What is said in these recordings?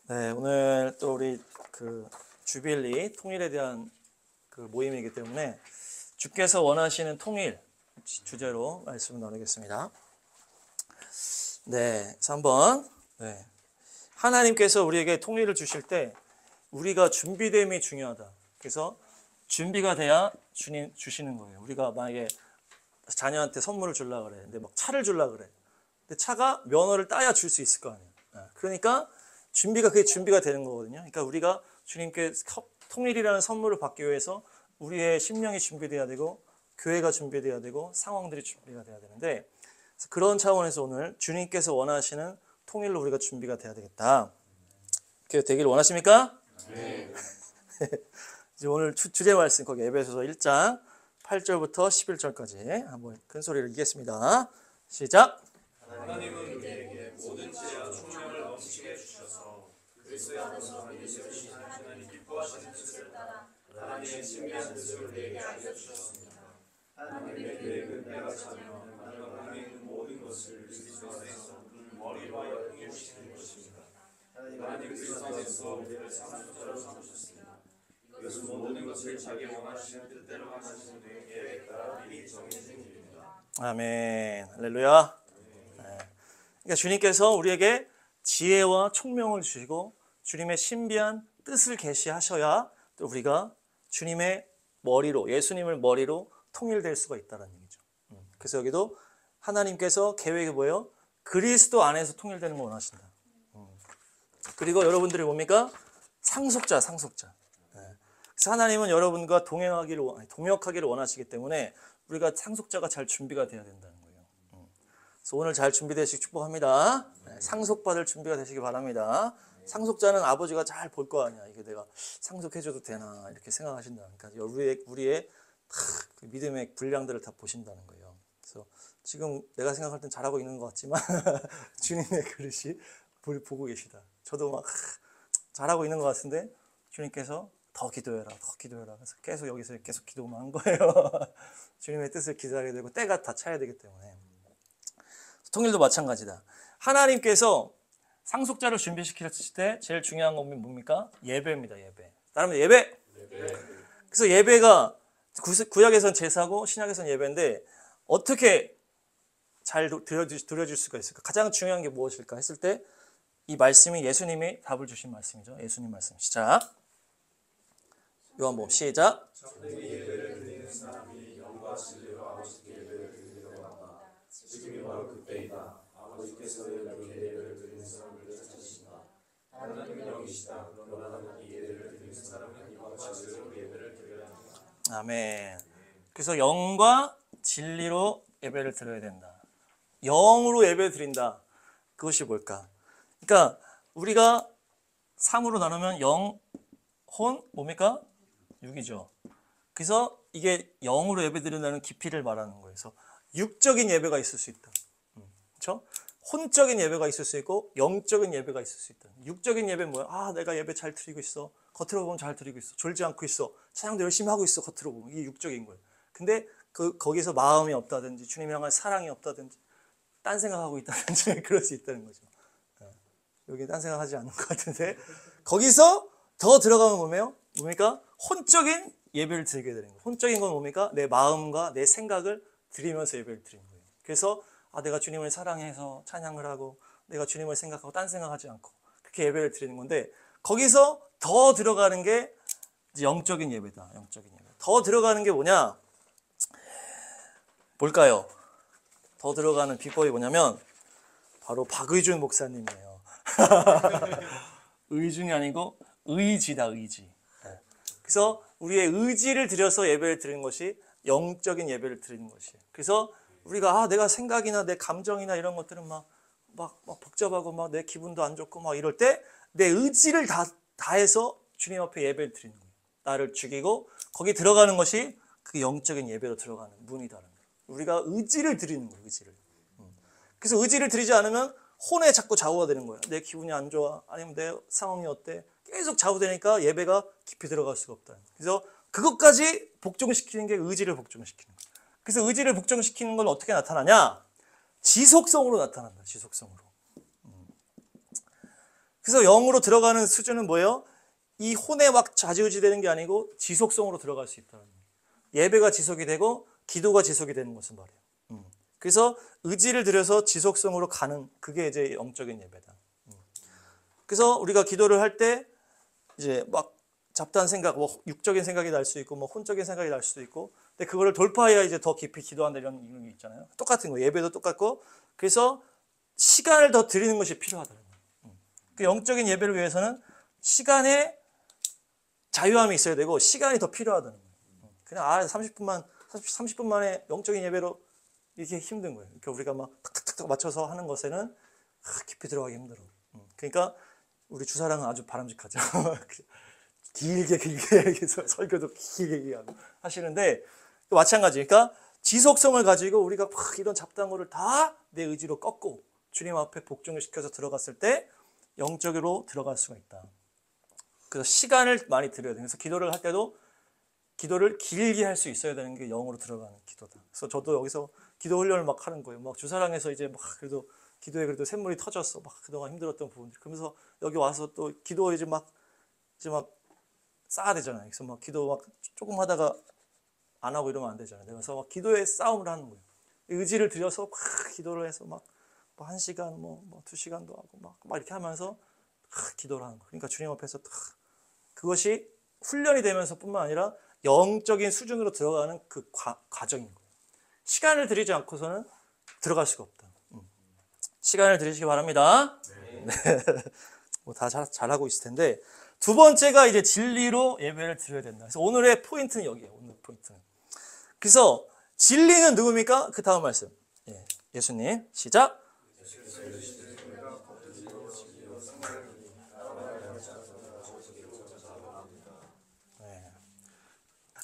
네, 오늘 또 우리 그 주빌리 통일에 대한 그 모임이기 때문에 주께서 원하시는 통일 주제로 말씀을 나누겠습니다. 네, 그래서 한번 하나님께서 우리에게 통일을 주실 때 우리가 준비됨이 중요하다. 그래서 준비가 돼야 주님 주시는 거예요. 우리가 만약에 자녀한테 선물을 주려고 그래. 근데 막 차를 주려고 그래. 근데 차가 면허를 따야 줄 수 있을 거 아니에요. 그러니까 그게 준비가 되는 거거든요. 그러니까 우리가 주님께 통일이라는 선물을 받기 위해서 우리의 심령이 준비돼야 되고 교회가 준비돼야 되고 상황들이 준비가 돼야 되는데, 그런 차원에서 오늘 주님께서 원하시는 통일로 우리가 준비가 돼야 되겠다. 그렇게 되길 원하십니까? 네. 이제 오늘 주제 말씀 거기 에베소서 1장 8절부터 11절까지 한번 큰 소리를 읽겠습니다. 시작. 하나님은 우리에게 모든 지혜와 총명을 넘치게 주셔서 그리스도 안에서 믿으시는 하나님 기뻐하시는 뜻을 따라 하나님의 신비한 뜻을 우리에게 알려주셨습니다. 하나님의 계획은 내가 자며 만왕에 있는 모든 것을 그리스도 안에서 머리로 하여 통일시키는 것입니다. 하나님 그리스도 안에서 우리를 상속자로 삼으셨습니다. 이것은 모든 것을 자기 원하시는 뜻대로 하시는 그의 계획에 따라 미리 정해진 일입니다. 아멘. 할렐루야. 그러니까 주님께서 우리에게 지혜와 총명을 주시고 주님의 신비한 뜻을 계시하셔야 또 우리가 주님의 머리로, 예수님을 머리로 통일될 수가 있다는 얘기죠. 그래서 여기도 하나님께서 계획이 뭐예요? 그리스도 안에서 통일되는 걸 원하신다. 그리고 여러분들이 뭡니까? 상속자. 그래서 하나님은 여러분과 동역하기를 원하시기 때문에 우리가 상속자가 잘 준비가 돼야 된다는 거예요. 그래서 오늘 잘 준비되시기 축복합니다. 상속받을 준비가 되시기 바랍니다. 상속자는 아버지가 잘 볼 거 아니야. 이게 내가 상속해줘도 되나 이렇게 생각하신다. 그러니까 우리의 그 믿음의 분량들을 다 보신다는 거예요. 그래서 지금 내가 생각할 땐 잘하고 있는 것 같지만 주님의 그릇이 보고 계시다. 저도 막 잘하고 있는 것 같은데 주님께서 더 기도해라. 그래서 계속 여기서 계속 기도만 한 거예요. 주님의 뜻을 기다려야 되고 때가 다 차야 되기 때문에. 통일도 마찬가지다. 하나님께서 상속자를 준비시키실 때 제일 중요한 건 뭡니까? 예배입니다. 예배. 따르면 예배. 그래서 예배가 구약에서는 제사고 신약에서는 예배인데 어떻게 잘 드려질 수가 있을까? 가장 중요한 게 무엇일까 했을 때 이 말씀이 예수님이 답을 주신 말씀이죠. 예수님 말씀. 시작. 요한복음 시작. 예배를 드리는 사람이 영과 진리로 아버지께 예배를 드리려고 한다. 지금이 바로 그때이다. 아버지께서 이렇게 예배를 드리는 사람을 찾으신다. 하나님은 영이시다. 그러나 이 예배를 드리는 사람은 이와 진리로 예배를 드려야 한다. 아멘. 그래서 영과 진리로 예배를 드려야 된다. 영으로 예배를 드린다. 그것이 뭘까? 그러니까 우리가 3으로 나누면 영, 혼, 뭡니까? 6이죠. 그래서 이게 영으로 예배 드린다는 깊이를 말하는 거예요. 그래서 육적인 예배가 있을 수 있다. 그렇죠? 혼적인 예배가 있을 수 있고 영적인 예배가 있을 수 있다. 육적인 예배는 뭐야? 내가 예배 잘 드리고 있어. 겉으로 보면 잘 드리고 있어. 졸지 않고 있어. 찬양도 열심히 하고 있어. 겉으로 보면. 이게 육적인 거예요. 근데 거기서 마음이 없다든지 주님 향한 사랑이 없다든지 딴 생각하고 있다든지 그럴 수 있다는 거죠. 여기 딴 생각하지 않는 것 같은데 거기서 더 들어가면 뭡니까? 혼적인 예배를 드리게 되는 거예요. 혼적인 건 뭡니까? 내 마음과 내 생각을 드리면서 예배를 드리는 거예요. 그래서 내가 주님을 사랑해서 찬양을 하고 내가 주님을 생각하고 딴 생각하지 않고 그렇게 예배를 드리는 건데 거기서 더 들어가는 게 영적인 예배다. 영적인 예배. 더 들어가는 게 뭐냐? 뭘까요? 더 들어가는 비법이 뭐냐면 바로 박의준 목사님이에요. 의중이 아니고 의지다. 의지. 그래서 우리의 의지를 들여서 예배를 드리는 것이 영적인 예배를 드리는 것이에요. 그래서 우리가 내가 생각이나 내 감정이나 이런 것들은 막 복잡하고 막 내 기분도 안 좋고 막 이럴 때 내 의지를 다해서 주님 앞에 예배를 드리는 거예요. 나를 죽이고 거기 들어가는 것이 그 영적인 예배로 들어가는 문이다라는 거예요. 우리가 의지를 드리는 거예요. 의지를. 그래서 의지를 드리지 않으면 혼에 자꾸 좌우가 되는 거예요. 내 기분이 안 좋아. 아니면 내 상황이 어때? 계속 좌우되니까 예배가 깊이 들어갈 수가 없다. 그래서 그것까지 복종시키는 게 의지를 복종시키는 거예요. 그래서 의지를 복종시키는 건 어떻게 나타나냐? 지속성으로 나타난다. 지속성으로. 그래서 영으로 들어가는 수준은 뭐예요? 이 혼에 막 좌지우지 되는 게 아니고 지속성으로 들어갈 수 있다는 거예요. 예배가 지속이 되고 기도가 지속이 되는 것은 말이에요. 그래서 의지를 들여서 지속성으로 가는 그게 이제 영적인 예배다. 그래서 우리가 기도를 할 때 이제 막 잡다한 생각, 뭐 육적인 생각이 날 수 있고, 뭐 혼적인 생각이 날 수도 있고, 근데 그거를 돌파해야 이제 더 깊이 기도한다 이런 게 있잖아요. 똑같은 거예요. 예배도 똑같고, 그래서 시간을 더 드리는 것이 필요하다는 거예요. 그 영적인 예배를 위해서는 시간에 자유함이 있어야 되고 시간이 더 필요하다는 거예요. 그냥 30분 만에 영적인 예배로 이게 힘든 거예요. 그러니까 우리가 막 탁탁탁 맞춰서 하는 것에는 깊이 들어가기 힘들어. 그러니까 우리 주사랑은 아주 바람직하죠. 길게 설교도 길게 하고 하시는데 마찬가지. 그러니까 지속성을 가지고 우리가 막 이런 잡다한 거를 다 내 의지로 꺾고 주님 앞에 복종을 시켜서 들어갔을 때 영적으로 들어갈 수가 있다. 그래서 시간을 많이 들여야 돼요. 그래서 기도를 할 때도 기도를 길게 할 수 있어야 되는 게 영으로 들어가는 기도다. 그래서 저도 여기서 기도 훈련을 막 하는 거예요. 막 주사랑에서 이제 막 그래도 기도에 그래도 샘물이 터졌어. 막 그동안 힘들었던 부분들. 그러면서 여기 와서 또 기도 이제 막 쌓아야 되잖아요. 그래서 막 기도 막 조금 하다가 안 하고 이러면 안 되잖아요. 그래서 막 기도에 싸움을 하는 거예요. 의지를 들여서 막 기도를 해서 막 1시간, 뭐 2시간도 하고 막 이렇게 하면서 기도를 하는 거예요. 그러니까 주님 앞에서 그것이 훈련이 되면서 뿐만 아니라 영적인 수준으로 들어가는 그 과정인 거예요. 시간을 들이지 않고서는 들어갈 수가 없다. 시간을 들이시기 바랍니다. 네. 뭐 다 잘하고 있을 텐데 두 번째가 이제 진리로 예배를 드려야 된다. 그래서 오늘의 포인트는 여기예요. 오늘 포인트는. 그래서 진리는 누굽니까? 그 다음 말씀. 예수님 시작.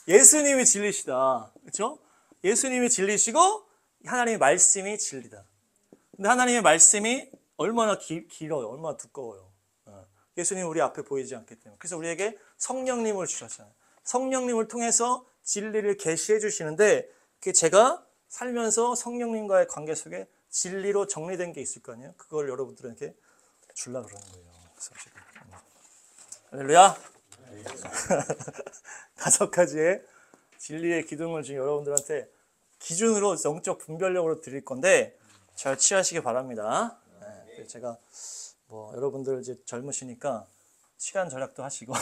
예수님이 진리시다. 그렇죠? 예수님이 진리시고 하나님의 말씀이 진리다. 근데 하나님의 말씀이 얼마나 길어요. 얼마나 두꺼워요. 예수님 우리 앞에 보이지 않기 때문에. 그래서 우리에게 성령님을 주셨잖아요. 성령님을 통해서 진리를 계시해 주시는데 그게 제가 살면서 성령님과의 관계 속에 진리로 정리된 게 있을 거 아니에요. 그걸 여러분들에게 주려고 그러는 거예요. 그래서 지금 할렐루야. 5가지의 진리의 기둥을 지금 여러분들한테 기준으로 영적 분별력으로 드릴 건데 잘 취하시기 바랍니다. 제가 뭐 여러분들 이제 젊으시니까 시간 절약도 하시고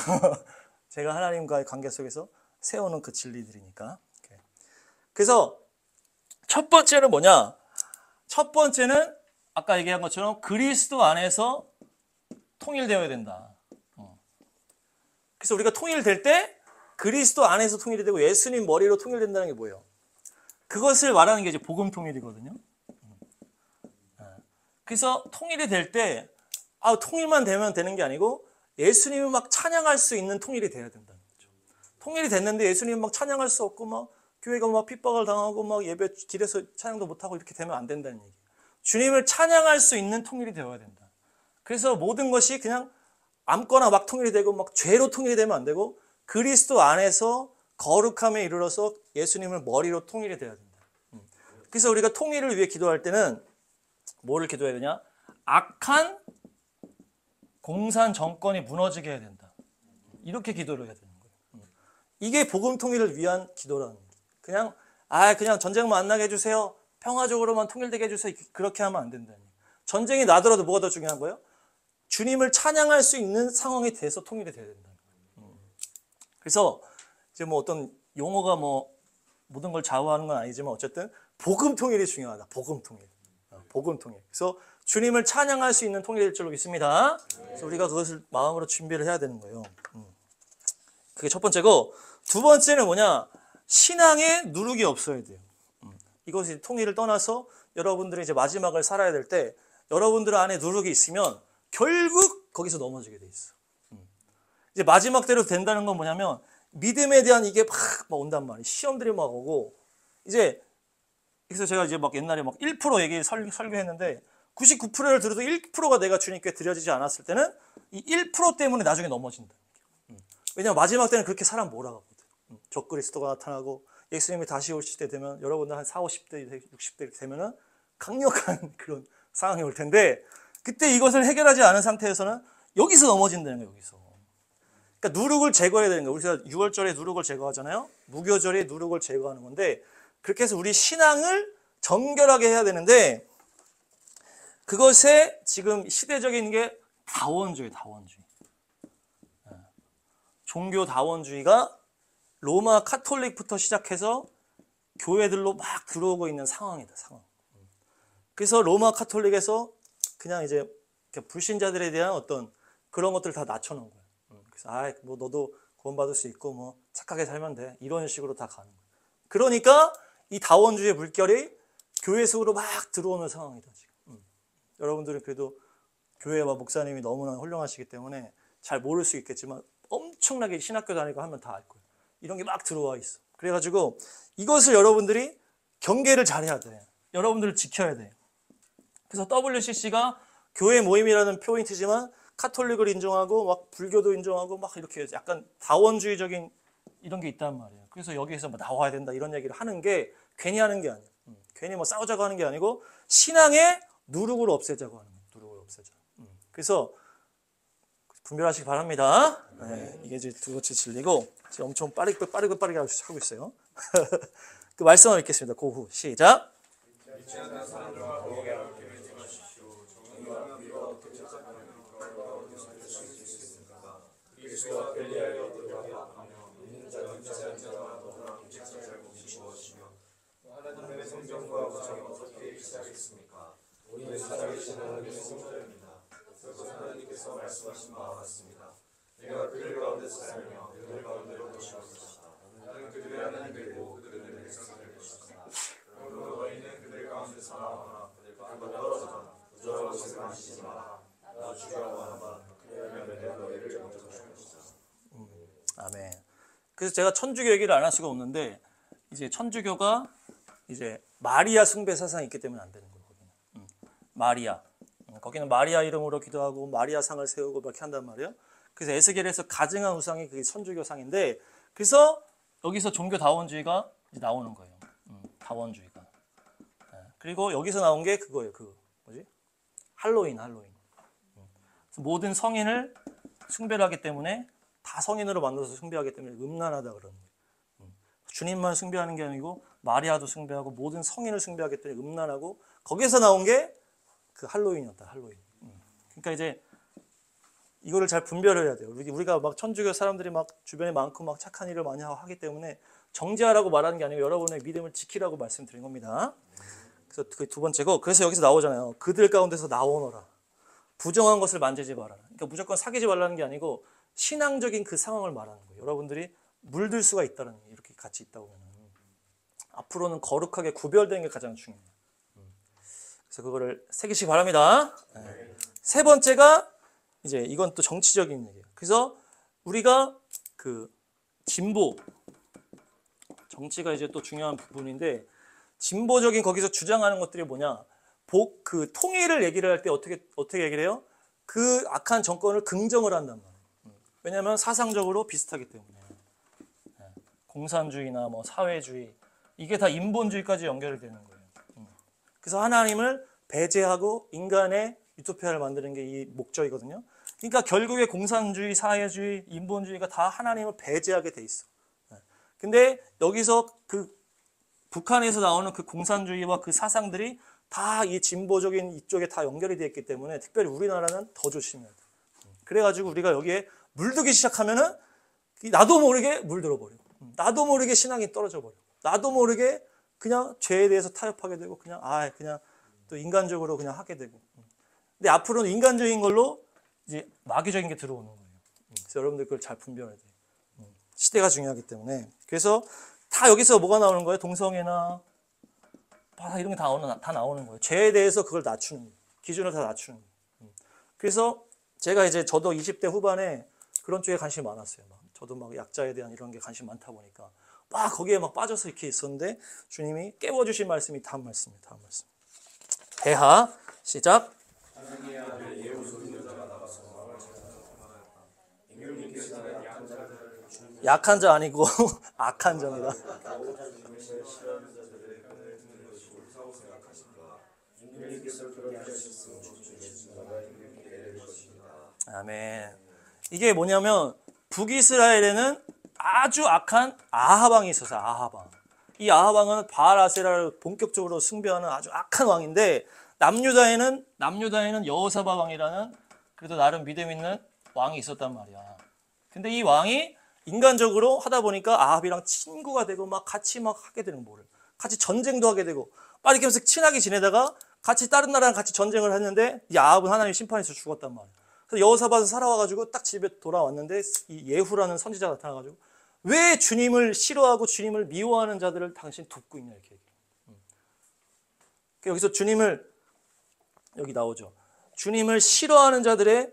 제가 하나님과의 관계 속에서 세우는 그 진리들이니까. 그래서 첫 번째는 뭐냐? 첫 번째는 아까 얘기한 것처럼 그리스도 안에서 통일되어야 된다. 그래서 우리가 통일될 때 그리스도 안에서 통일이 되고 예수님 머리로 통일된다는 게 뭐예요? 그것을 말하는 게 이제 복음 통일이거든요. 그래서 통일이 될 때 통일만 되면 되는 게 아니고 예수님을 막 찬양할 수 있는 통일이 돼야 된다는 거죠. 통일이 됐는데 예수님 막 찬양할 수 없고 막 교회가 막 핍박을 당하고 막 예배 길에서 찬양도 못하고 이렇게 되면 안 된다는 얘기예요. 주님을 찬양할 수 있는 통일이 되어야 된다. 그래서 모든 것이 그냥 아무거나 막 통일이 되고 막 죄로 통일이 되면 안 되고 그리스도 안에서 거룩함에 이르러서 예수님을 머리로 통일이 돼야 된다. 그래서 우리가 통일을 위해 기도할 때는 뭐를 기도해야 되냐? 악한 공산 정권이 무너지게 해야 된다. 이렇게 기도를 해야 되는 거예요. 이게 복음 통일을 위한 기도라는 거예요. 그냥 전쟁만 안 나게 해주세요. 평화적으로만 통일되게 해주세요. 그렇게 하면 안 된다는 거예요. 전쟁이 나더라도 뭐가 더 중요한 거예요? 주님을 찬양할 수 있는 상황이 돼서 통일이 돼야 된다는 거예요. 그래서 이제 뭐 어떤 용어가 뭐 모든 걸 좌우하는 건 아니지만 어쨌든 복음 통일이 중요하다. 복음 통일. 복음 통일. 그래서 주님을 찬양할 수 있는 통일일 줄로 믿습니다. 그래서 우리가 그것을 마음으로 준비를 해야 되는 거예요. 그게 첫 번째고 두 번째는 뭐냐? 신앙에 누룩이 없어야 돼요. 이것이 통일을 떠나서 여러분들이 이제 마지막을 살아야 될 때 여러분들 안에 누룩이 있으면 결국 거기서 넘어지게 돼 있어. 이제 마지막 때로 된다는 건 뭐냐면 믿음에 대한 이게 막 온단 말이에요. 시험들이 막 오고 이제 그래서 제가 이제 막 옛날에 막 1% 얘기 설교했는데 99%를 들어도 1%가 내가 주님께 드려지지 않았을 때는 이 1% 때문에 나중에 넘어진다. 왜냐면 마지막 때는 그렇게 사람 몰아가거든. 적그리스도가 나타나고 예수님이 다시 오실 때 되면 여러분들 한 40, 50대, 60대 되면은 강력한 그런 상황이 올 텐데 그때 이것을 해결하지 않은 상태에서는 여기서 넘어진다는 거예요. 여기서. 그러니까 누룩을 제거해야 되는 거예요. 우리가 6월절에 누룩을 제거하잖아요. 무교절에 누룩을 제거하는 건데 그렇게 해서 우리 신앙을 정결하게 해야 되는데 그것에 지금 시대적인 게 다원주의, 다원주의. 종교 다원주의가 로마 카톨릭부터 시작해서 교회들로 막 들어오고 있는 상황이다, 상황. 그래서 로마 카톨릭에서 그냥 이제 불신자들에 대한 어떤 그런 것들을 다 낮춰놓은 거예요. 그래서 뭐 너도 구원받을 수 있고 뭐 착하게 살면 돼. 이런 식으로 다 가는 거예요. 그러니까 이 다원주의 물결이 교회 속으로 막 들어오는 상황이다, 지금. 여러분들은 그래도 교회와 목사님이 너무나 훌륭하시기 때문에 잘 모를 수 있겠지만 엄청나게 신학교 다니고 하면 다 알 거예요. 이런 게 막 들어와 있어. 그래가지고 이것을 여러분들이 경계를 잘해야 돼. 여러분들을 지켜야 돼. 그래서 WCC가 교회 모임이라는 포인트지만 카톨릭을 인정하고 막 불교도 인정하고 막 이렇게 약간 다원주의적인 이런 게 있단 말이에요. 그래서 여기에서 뭐 나와야 된다 이런 얘기를 하는 게 괜히 하는 게 아니에요. 괜히 뭐 싸우자고 하는 게 아니고 신앙의 누룩을 없애자고 하는 거예요. 누룩을 없애자. 그래서 분별하시기 바랍니다. 네, 이게 이제 두 번째 진리고 지금 엄청 빠르게 하고 있어요. 그 말씀을 읽겠습니다. 고후 시작. 하나님의 성전과 구성이 어떻게 시작했습니까? 우리의 사랑이 하나님의 성전입니다. 그래서 하나님께서 말씀하신 바와 같습니다. 내가 그들 가운데서 살며 그들 가운데로 거칠 것이다. 나는 그들의 하나님 되고 그들은 내 백성 될 것이다. 그러므로 너희는 그들 가운데서 나오거나 그들과 떨어져라. 부정한 것을 마시지 마라. 나 주라고 하나 그러면 내가 너희를 먼저 줄 것이다. 아멘. 그래서 제가 천주교 얘기를 안 할 수가 없는데 이제 천주교가 이제 마리아 숭배 사상이 있기 때문에 안 되는 거예요. 거기는. 마리아. 거기는 마리아 이름으로 기도하고 마리아 상을 세우고 이렇게 한단 말이에요. 그래서 에스겔에서 가증한 우상이 그게 천주교 상인데 그래서 여기서 종교 다원주의가 이제 나오는 거예요. 다원주의가. 그리고 여기서 나온 게 그거예요. 그 뭐지? 할로윈. 그래서 모든 성인을 숭배를 하기 때문에 다 성인으로 만들어서 숭배하기 때문에 음란하다 그러는 거예요. 주님만 숭배하는 게 아니고 마리아도 숭배하고 모든 성인을 숭배하기 때문에 음란하고 거기서 나온 게 그 할로윈이었다. 할로윈. 그러니까 이제 이거를 잘 분별을 해야 돼요. 우리가 막 천주교 사람들이 막 주변에 많고 막 착한 일을 많이 하기 때문에 정죄하라고 말하는 게 아니고 여러분의 믿음을 지키라고 말씀드린 겁니다. 그래서 그 두 번째고 그래서 여기서 나오잖아요. 그들 가운데서 나오너라. 부정한 것을 만지지 말아라. 그러니까 무조건 사귀지 말라는 게 아니고 신앙적인 그 상황을 말하는 거예요. 여러분들이 물들 수가 있다는 게 이렇게 같이 있다 보면 앞으로는 거룩하게 구별되는 게 가장 중요해요. 그래서 그거를 새기시기 바랍니다. 네. 세 번째가 이제 이건 또 정치적인 얘기예요. 그래서 우리가 그 진보 정치가 이제 또 중요한 부분인데 진보적인 거기서 주장하는 것들이 뭐냐? 그 통일을 얘기를 할 때 어떻게 얘기를 해요? 그 악한 정권을 긍정을 한단 말이에요. 왜냐하면 사상적으로 비슷하기 때문에 공산주의나 뭐 사회주의 이게 다 인본주의까지 연결이 되는 거예요. 그래서 하나님을 배제하고 인간의 유토피아를 만드는 게 이 목적이거든요. 그러니까 결국에 공산주의, 사회주의, 인본주의가 다 하나님을 배제하게 돼 있어. 근데 여기서 그 북한에서 나오는 그 공산주의와 그 사상들이 다 이 진보적인 이쪽에 다 연결이 되어 있기 때문에 특별히 우리나라는 더 조심해야 돼. 그래가지고 우리가 여기에 물들기 시작하면은 나도 모르게 물들어 버려. 나도 모르게 신앙이 떨어져 버려. 나도 모르게 그냥 죄에 대해서 타협하게 되고 그냥 그냥 또 인간적으로 그냥 하게 되고. 근데 앞으로는 인간적인 걸로 이제 마귀적인 게 들어오는 거예요. 그래서 여러분들 그걸 잘 분별해야 돼요. 시대가 중요하기 때문에. 그래서 다 여기서 뭐가 나오는 거예요? 동성애나 이런 게 다 나오는 거예요. 죄에 대해서 그걸 낮추는 거예요. 기준을 다 낮추는 거예요. 그래서 저도 20대 후반에 그런 쪽에 관심이 많았어요. 저도 막 약자에 대한 이런 게 관심 많다 보니까 막 거기에 막 빠져서 이렇게 있었는데 주님이 깨워주신 말씀이 다음 말씀이에요. 다음 말씀. 대하 시작. 하나님의 아들 예우스 여자가 나가서 마음을 찾아서 인류님께서는 약한 자를 약한 자 아니고 악한 자입니다. 아멘. 이게 뭐냐면 북이스라엘에는 아주 악한 아합 왕이 있었어요. 아합 왕. 이 아합 왕은 바알 아세라를 본격적으로 숭배하는 아주 악한 왕인데 남유다에는 여호사밧 왕이라는 그래도 나름 믿음 있는 왕이 있었단 말이야. 근데 이 왕이 인간적으로 하다 보니까 아합이랑 친구가 되고 막 같이 막 하게 되는 뭐를 같이 전쟁도 하게 되고 막 이렇게 하면서 친하게 지내다가 같이 다른 나라랑 같이 전쟁을 했는데 이 아합은 하나님 심판에서 죽었단 말이야. 그래서 여호사밧은 살아와가지고 딱 집에 돌아왔는데 이 예후라는 선지자가 나타나가지고 왜 주님을 싫어하고 주님을 미워하는 자들을 당신 돕고 있냐 이렇게 얘기해요. 여기서 주님을 여기 나오죠. 주님을 싫어하는 자들의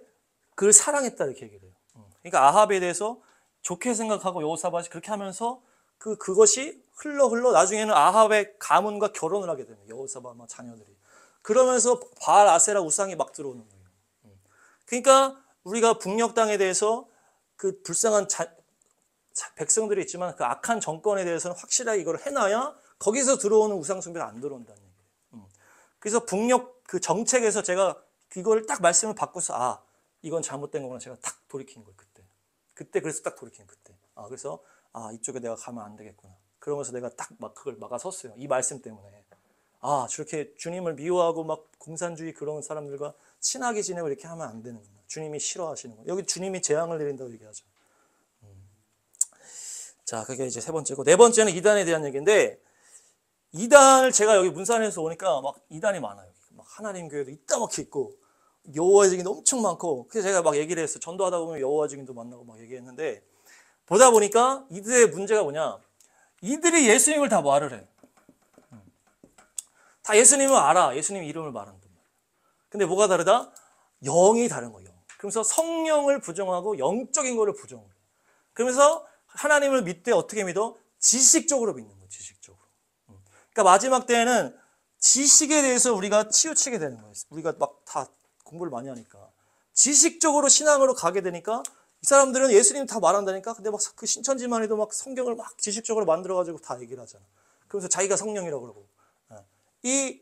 그를 사랑했다 이렇게 얘기를 해요. 그러니까 아합에 대해서 좋게 생각하고 여호사밧이 그렇게 하면서 그것이 흘러 나중에는 아합의 가문과 결혼을 하게 되는 여호사밧과 자녀들이. 그러면서 바알 아세라 우상이 막 들어오는 거예요. 그러니까 우리가 북녘 땅에 대해서 그 불쌍한 백성들이 있지만 그 악한 정권에 대해서는 확실하게 이걸 해놔야 거기서 들어오는 우상 숭배가 안 들어온다는 얘기예요. 그래서 북녘 그 정책에서 제가 이걸 딱 말씀을 바꿔서 이건 잘못된 거구나 제가 딱 돌이킨 거예요. 그때 그래서 딱 돌이킨 그때. 그래서 이쪽에 내가 가면 안 되겠구나. 그러면서 내가 딱 막 그걸 막아섰어요. 이 말씀 때문에. 저렇게 주님을 미워하고 막 공산주의 그런 사람들과 친하게 지내고 이렇게 하면 안 되는구나. 주님이 싫어하시는 거예요. 여기 주님이 재앙을 내린다고 얘기하죠. 자, 그게 이제 세 번째고, 네 번째는 이단에 대한 얘기인데, 이단을 제가 여기 문산에서 오니까 막 이단이 많아요. 막 하나님 교회도 이따막히 있고, 여호와의 증인도 엄청 많고, 그래서 제가 막 얘기를 했어요. 전도하다 보면 여호와의 증인도 만나고 막 얘기했는데, 보다 보니까 이들의 문제가 뭐냐, 이들이 예수님을 다 말을 해. 다 예수님을 알아. 예수님 이름을 말한단 말이야. 근데 뭐가 다르다? 영이 다른 거예요. 그러면서 성령을 부정하고 영적인 거를 부정해. 그러면서 하나님을 믿되 어떻게 믿어? 지식적으로 믿는 거예요. 지식적으로. 그러니까 마지막 때에는 지식에 대해서 우리가 치우치게 되는 거예요. 우리가 막 다 공부를 많이 하니까. 지식적으로 신앙으로 가게 되니까 이 사람들은 예수님 다 말한다니까. 근데 막 그 신천지만 해도 막 성경을 막 지식적으로 만들어가지고 다 얘기를 하잖아. 그러면서 자기가 성령이라고 그러고. 이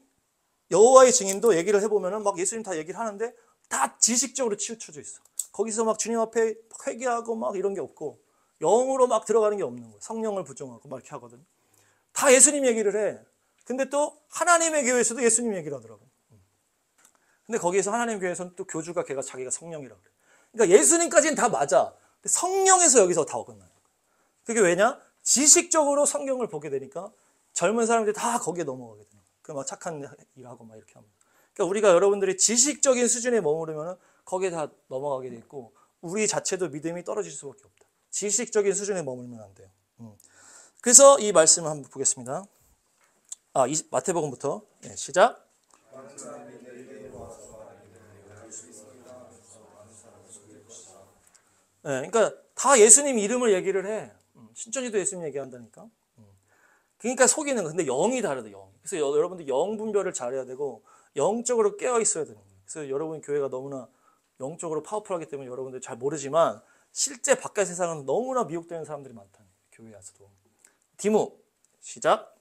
여호와의 증인도 얘기를 해보면은 막 예수님 다 얘기를 하는데 다 지식적으로 치우쳐져 있어. 거기서 막 주님 앞에 회개하고 막 이런 게 없고 영으로 막 들어가는 게 없는 거예요. 성령을 부정하고 막 이렇게 하거든. 다 예수님 얘기를 해. 근데 또 하나님의 교회에서도 예수님 얘기를 하더라고. 근데 거기에서 하나님 교회에서는 또 교주가 걔가 자기가 성령이라고 그래. 그러니까 예수님까지는 다 맞아. 근데 성령에서 여기서 다 어긋나는 거야. 그게 왜냐? 지식적으로 성경을 보게 되니까 젊은 사람들이 다 거기에 넘어가게 되는 거야. 그 막 착한 일하고 막 이렇게 하면. 그러니까 우리가 여러분들이 지식적인 수준에 머무르면 거기에 다 넘어가게 돼 있고 우리 자체도 믿음이 떨어질 수밖에 없다. 지식적인 수준에 머물면 안 돼요. 그래서 이 말씀을 한번 보겠습니다. 마태복음부터 시작. 그러니까 다 예수님 이름을 얘기를 해. 신천지도 예수님 얘기한다니까. 그러니까 속이는 거. 근데 영이 다르다. 영. 그래서 여러분들 영 분별을 잘해야 되고 영적으로 깨어 있어야 되는 거예요. 그래서 여러분 교회가 너무나 영적으로 파워풀하기 때문에 여러분들 잘 모르지만 실제 바깥 세상은 너무나 미혹되는 사람들이 많다는 거예요. 교회 안에서도. 디모 시작.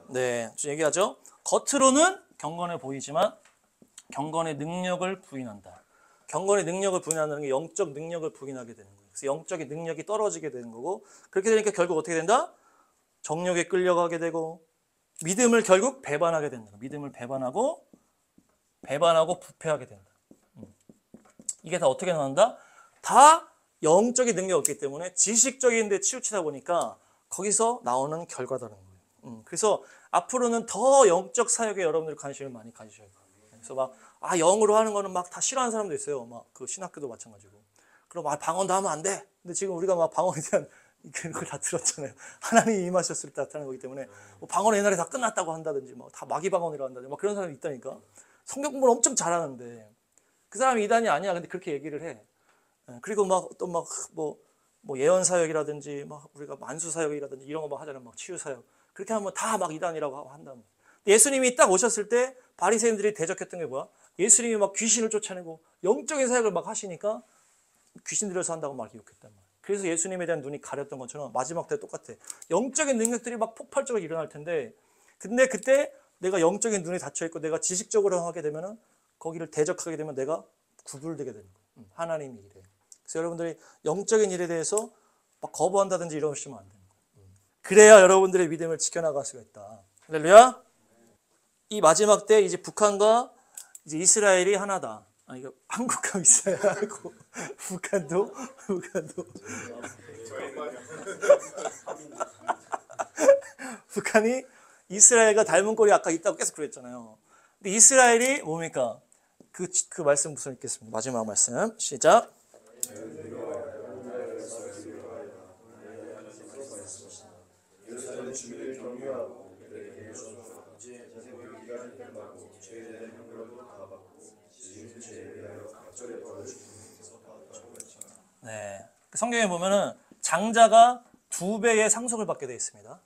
네, 얘기하죠. 겉으로는 경건해 보이지만 경건의 능력을 부인한다. 경건의 능력을 부인한다는 게 영적 능력을 부인하게 되는 거예요. 그래서 영적인 능력이 떨어지게 되는 거고 그렇게 되니까 결국 어떻게 된다? 정욕에 끌려가게 되고 믿음을 결국 배반하게 된다. 믿음을 배반하고 부패하게 된다. 이게 다 어떻게 나온다? 다 영적인 능력이 없기 때문에 지식적인 데 치우치다 보니까 거기서 나오는 결과다는 거예요. 그래서 앞으로는 더 영적 사역에 여러분들이 관심을 많이 가지셔야 돼요. 그래서 막 영으로 하는 거는 막 다 싫어하는 사람도 있어요. 막 그 신학교도 마찬가지고. 그럼 방언도 하면 안 돼. 근데 지금 우리가 막 방언에 대한 그걸 다 들었잖아요. 하나님이 임하셨을 때 나타나는 거기 때문에 방언 옛날에 다 끝났다고 한다든지 막 다 마귀 방언이라 한다든지 막 그런 사람이 있다니까. 성경 공부를 엄청 잘하는데 그 사람이 이단이 아니야. 근데 그렇게 얘기를 해. 그리고 막 또 막 뭐 예언 사역이라든지 막 우리가 만수 사역이라든지 이런 거 막 하잖아요. 막 치유 사역. 그렇게 하면 다 막 이단이라고 한다면. 예수님이 딱 오셨을 때 바리새인들이 대적했던 게 뭐야? 예수님이 막 귀신을 쫓아내고 영적인 사역을 막 하시니까 귀신 들여서 한다고 막 기록했단 말이야. 그래서 예수님에 대한 눈이 가렸던 것처럼 마지막 때 똑같아. 영적인 능력들이 막 폭발적으로 일어날 텐데, 근데 그때 내가 영적인 눈이 닫혀 있고 내가 지식적으로 하게 되면은 거기를 대적하게 되면 내가 구불되게 되는 거예요. 하나님이 이래. 그래서 여러분들이 영적인 일에 대해서 막 거부한다든지 이러시면 안 되는 거예요. 그래야 여러분들의 믿음을 지켜나갈 수가 있다. 할렐루야. 이 마지막 때 이제 북한과 이제 이스라엘이 하나다. 이거 한국과 이스라엘하고 북한도 북한이 이스라엘과 닮은 꼴이 아까 있다고 계속 그랬잖아요. 근데 이스라엘이 뭡니까? 그 말씀 무슨 읽겠습니다. 마지막 말씀 시작. 네, 성경에 보면은 장자가 2배의 상속을 받게 되어 있습니다.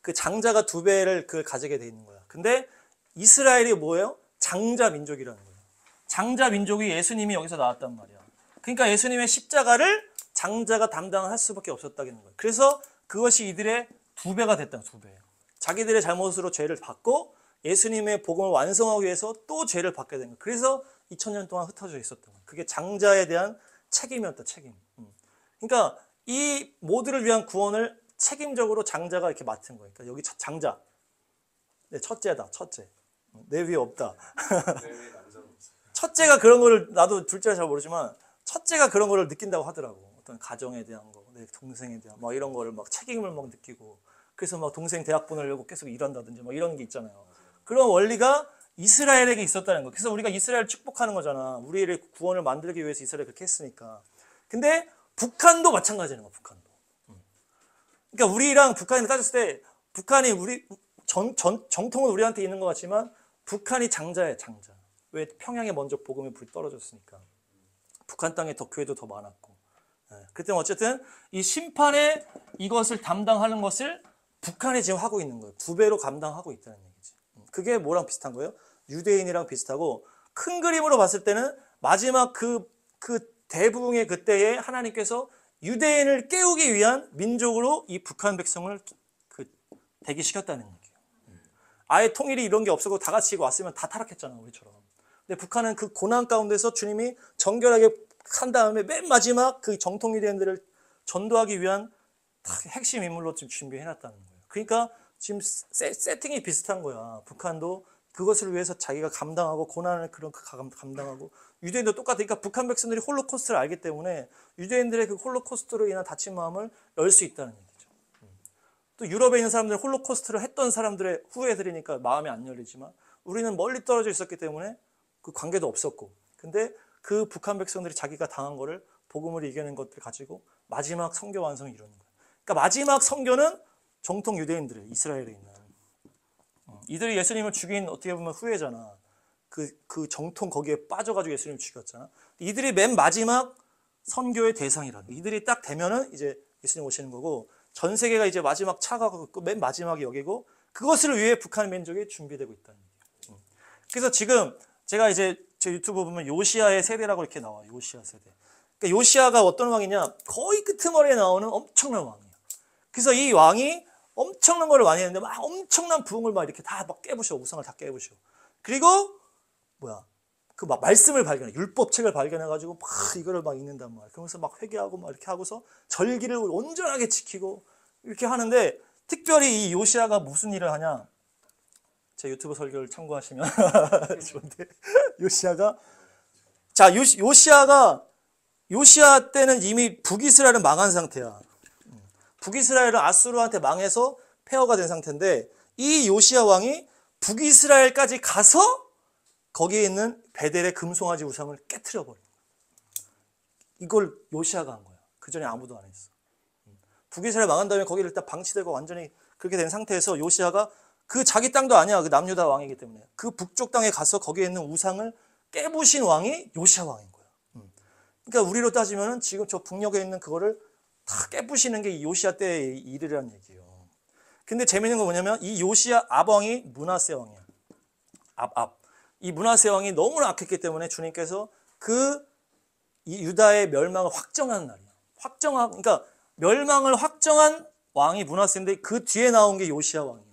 그 장자가 2배를 그 가지게 되어 있는 거야. 근데 이스라엘이 뭐예요? 장자 민족이라는 거예요. 장자 민족이 예수님이 여기서 나왔단 말이야. 그러니까 예수님의 십자가를 장자가 담당할 수밖에 없었다는 거예요. 그래서 그것이 이들의 2배가 됐다. 2배. 자기들의 잘못으로 죄를 받고 예수님의 복음을 완성하기 위해서 또 죄를 받게 된 거예요. 그래서 2000년 동안 흩어져 있었던 거예요. 그게 장자에 대한 책임이었다. 책임. 그러니까 이 모두를 위한 구원을 책임적으로 장자가 이렇게 맡은 거예요. 그러니까 여기 장자. 네, 첫째다. 첫째. 내 위에 없다. 첫째가 그런 거를, 나도 둘째가 잘 모르지만 첫째가 그런 거를 느낀다고 하더라고. 어떤 가정에 대한 거, 내 동생에 대한 막 이런 거를 막 책임을 막 느끼고, 그래서 막 동생 대학 보내려고 계속 일한다든지 막 이런 게 있잖아요. 그런 원리가 이스라엘에게 있었다는 거. 그래서 우리가 이스라엘 축복하는 거잖아. 우리의 구원을 만들기 위해서 이스라엘 그렇게 했으니까. 근데 북한도 마찬가지는 거야. 북한도. 그러니까 우리랑 북한이 따졌을 때 북한이 우리 정통은 우리한테 있는 것 같지만 북한이 장자예요. 장자. 왜? 평양에 먼저 복음의 불이 떨어졌으니까. 북한 땅에 더 교회도 더 많았고. 그때 어쨌든 이 심판의 이것을 담당하는 것을 북한이 지금 하고 있는 거예요. 2배로 감당하고 있다는 얘기지. 그게 뭐랑 비슷한 거예요? 유대인이랑 비슷하고, 큰 그림으로 봤을 때는 마지막 그 대부흥의 그때에 하나님께서 유대인을 깨우기 위한 민족으로 이 북한 백성을 대기시켰다는 얘기예요. 아예 통일이 이런 게 없었고 다 같이 왔으면 다 타락했잖아, 우리처럼. 근데 북한은 그 고난 가운데서 주님이 정결하게 한 다음에 맨 마지막 그 정통 유대인들을 전도하기 위한 핵심 인물로 지금 준비해놨다는 거예요. 그러니까 지금 세팅이 비슷한 거야. 북한도 그것을 위해서 자기가 감당하고 고난을 감당하고, 유대인도 똑같으니까 북한 백성들이 홀로코스트를 알기 때문에 유대인들의 그 홀로코스트로 인한 다친 마음을 열 수 있다는 얘기죠. 또 유럽에 있는 사람들은 홀로코스트를 했던 사람들의 후예들이니까 마음이 안 열리지만 우리는 멀리 떨어져 있었기 때문에 그 관계도 없었고, 근데 그 북한 백성들이 자기가 당한 거를 복음을 이겨낸 것들 가지고 마지막 선교 완성을 이루는 거예요. 그러니까 마지막 선교는 정통 유대인들의 이스라엘에 있는 이들이 예수님을 죽인 어떻게 보면 후예잖아. 그 정통 거기에 빠져가지고 예수님을 죽였잖아. 이들이 맨 마지막 선교의 대상이라는 거예요. 이들이 딱 되면은 이제 예수님 오시는 거고, 전 세계가 이제 마지막 차가 맨 마지막이 여기고, 그것을 위해 북한 민족이 준비되고 있다는 얘기예요. 그래서 지금 제가 이제 제 유튜브 보면 요시아의 세대라고 이렇게 나와요. 요시아 세대. 그러니까 요시아가 어떤 왕이냐? 거의 끄트머리에 나오는 엄청난 왕이에요. 그래서 이 왕이 엄청난 걸 많이 했는데 막 엄청난 부흥을 막 이렇게 다 막 깨부셔. 우상을 다 깨부셔. 그리고 그 막 말씀을 발견해. 율법책을 발견해가지고 막 이거를 막 읽는단 말이야. 그러면서 막 회개하고 막 이렇게 하고서 절기를 온전하게 지키고 이렇게 하는데, 특별히 이 요시아가 무슨 일을 하냐? 제 유튜브 설교를 참고하시면 좋은데, 요시아가 요시아 때는 이미 북이스라엘은 망한 상태야. 북이스라엘은 아수르한테 망해서 폐허가 된 상태인데, 이 요시아 왕이 북이스라엘까지 가서 거기에 있는 베델의 금송아지 우상을 깨트려 버린 거야. 이걸 요시아가 한 거야. 그 전에 아무도 안 했어. 북이스라엘 망한 다음에 거기를 일단 방치되고 완전히 그렇게 된 상태에서 요시아가 그 자기 땅도 아니야. 그 남유다 왕이기 때문에 그 북쪽 땅에 가서 거기에 있는 우상을 깨부신 왕이 요시아 왕인 거야. 그러니까 우리로 따지면은 지금 저 북녘에 있는 그거를 다 깨부시는 게 이 요시야 때의 일이라는 얘기예요. 근데 재밌는 건 뭐냐면 이 요시야 앞왕이 므낫세 왕이야. 이 므낫세 왕이 너무나 악했기 때문에 주님께서 이 유다의 멸망을 확정하는 날이야. 그러니까 멸망을 확정한 왕이 므낫세인데 그 뒤에 나온 게 요시야 왕이야.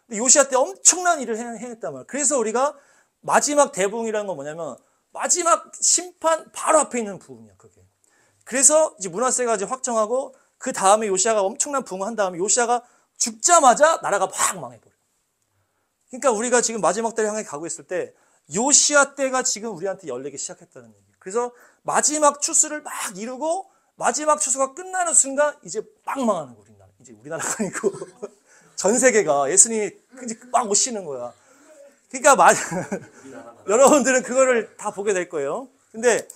근데 요시야 때 엄청난 일을 행했단 말이야. 그래서 우리가 마지막 대부흥이라는 건 뭐냐면 마지막 심판 바로 앞에 있는 부흥이야, 그게. 그래서 이제 므낫세가 이제 확정하고 그 다음에 요시야가 엄청난 부흥을 한 다음에 요시야가 죽자마자 나라가 막 망해버려. 그러니까 우리가 지금 마지막 때를 향해 가고 있을 때 요시야 때가 지금 우리한테 열리기 시작했다는 얘기예요. 그래서 마지막 추수를 막 이루고 마지막 추수가 끝나는 순간 이제 막 망하는 거야, 우리나라. 이제 우리나라가 아니고 전 세계가 예수님이 이제 막 오시는 거야. 그러니까 여러분들은 그거를 다 보게 될 거예요. 근데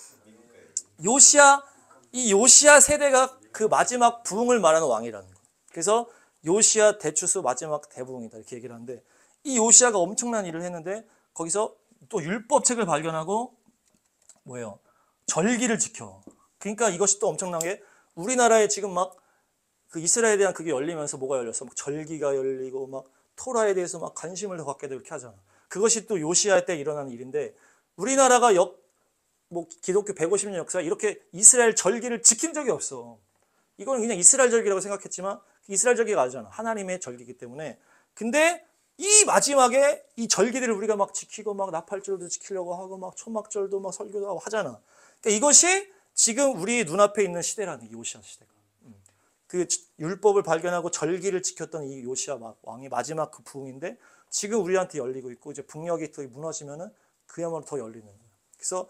이 요시야 세대가 그 마지막 부흥을 말하는 왕이라는 거예요. 그래서 요시야 대추수 마지막 대부흥이다 이렇게 얘기를 하는데 이 요시야가 엄청난 일을 했는데 거기서 또 율법책을 발견하고 뭐예요? 절기를 지켜. 그러니까 이것이 또 엄청난 게 우리나라에 지금 막 그 이스라엘에 대한 그게 열리면서 뭐가 열렸어? 막 절기가 열리고 막 토라에 대해서 막 관심을 더 갖게 되고 이렇게 하잖아. 그것이 또 요시야 때 일어나는 일인데 우리나라가 기독교 150년 역사 이렇게 이스라엘 절기를 지킨 적이 없어. 이거는 그냥 이스라엘 절기라고 생각했지만 이스라엘 절기가 아니잖아. 하나님의 절기이기 때문에. 근데 이 마지막에 이 절기들을 우리가 막 지키고 막 나팔절도 지키려고 하고 막 초막절도 막 설교도 하고 하잖아. 그러니까 이것이 지금 우리 눈앞에 있는 시대라는 요시야 시대가. 그 율법을 발견하고 절기를 지켰던 이 요시야 왕의 마지막 그 부흥인데 지금 우리한테 열리고 있고 이제 북녘이 더 무너지면은 그야말로 더 열리는 거예요. 그래서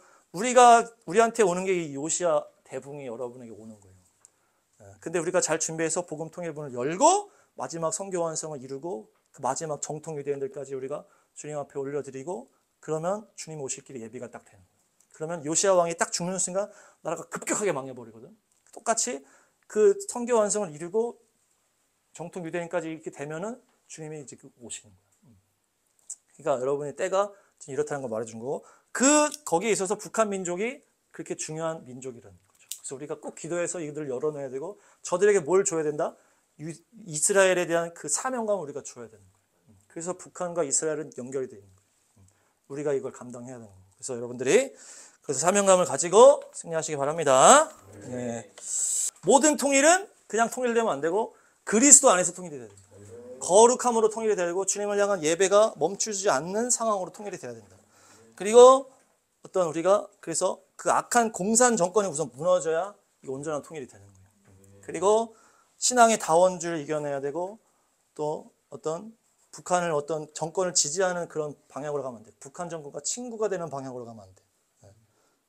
우리한테 오는 게 이 요시야 대부흥이 여러분에게 오는 거예요. 근데 우리가 잘 준비해서 복음 통일문을 열고 마지막 선교 완성을 이루고 그 마지막 정통 유대인들까지 우리가 주님 앞에 올려드리고 그러면 주님 오실 길이 예비가 딱 되는 거예요. 그러면 요시야 왕이 딱 죽는 순간 나라가 급격하게 망해버리거든. 똑같이 그 선교 완성을 이루고 정통 유대인까지 이렇게 되면은 주님이 이제 오시는 거예요. 그러니까 여러분의 때가 이렇다는 걸 말해준 거고 거기에 있어서 북한 민족이 그렇게 중요한 민족이라는 거죠. 그래서 우리가 꼭 기도해서 이들을 열어놔야 되고 저들에게 뭘 줘야 된다? 이스라엘에 대한 그 사명감을 우리가 줘야 되는 거예요. 그래서 북한과 이스라엘은 연결이 되어 있는 거예요. 우리가 이걸 감당해야 되는 거예요. 그래서 여러분들이 그래서 사명감을 가지고 승리하시기 바랍니다. 네. 모든 통일은 그냥 통일되면 안 되고 그리스도 안에서 통일이 돼야 된다. 거룩함으로 통일이 되고 주님을 향한 예배가 멈추지 않는 상황으로 통일이 돼야 된다. 그리고 우리가 그래서 그 악한 공산 정권이 우선 무너져야 이 온전한 통일이 되는 거예요. 그리고 신앙의 다원주를 이겨내야 되고 또 북한을 정권을 지지하는 그런 방향으로 가면 안 돼. 북한 정권과 친구가 되는 방향으로 가면 안 돼.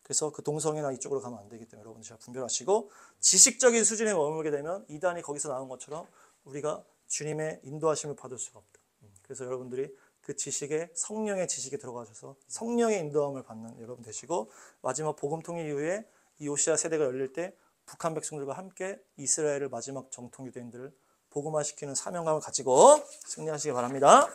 그래서 그 동성이나 이쪽으로 가면 안 되기 때문에 여러분들 잘 분별하시고 지식적인 수준에 머물게 되면 이단이 거기서 나온 것처럼 우리가 주님의 인도하심을 받을 수가 없다. 그래서 여러분들이 그 지식에 성령의 지식에 들어가셔서 성령의 인도함을 받는 여러분 되시고 마지막 복음 통일 이후에 이 요시야 세대가 열릴 때 북한 백성들과 함께 이스라엘을 마지막 정통 유대인들을 복음화시키는 사명감을 가지고 승리하시기 바랍니다.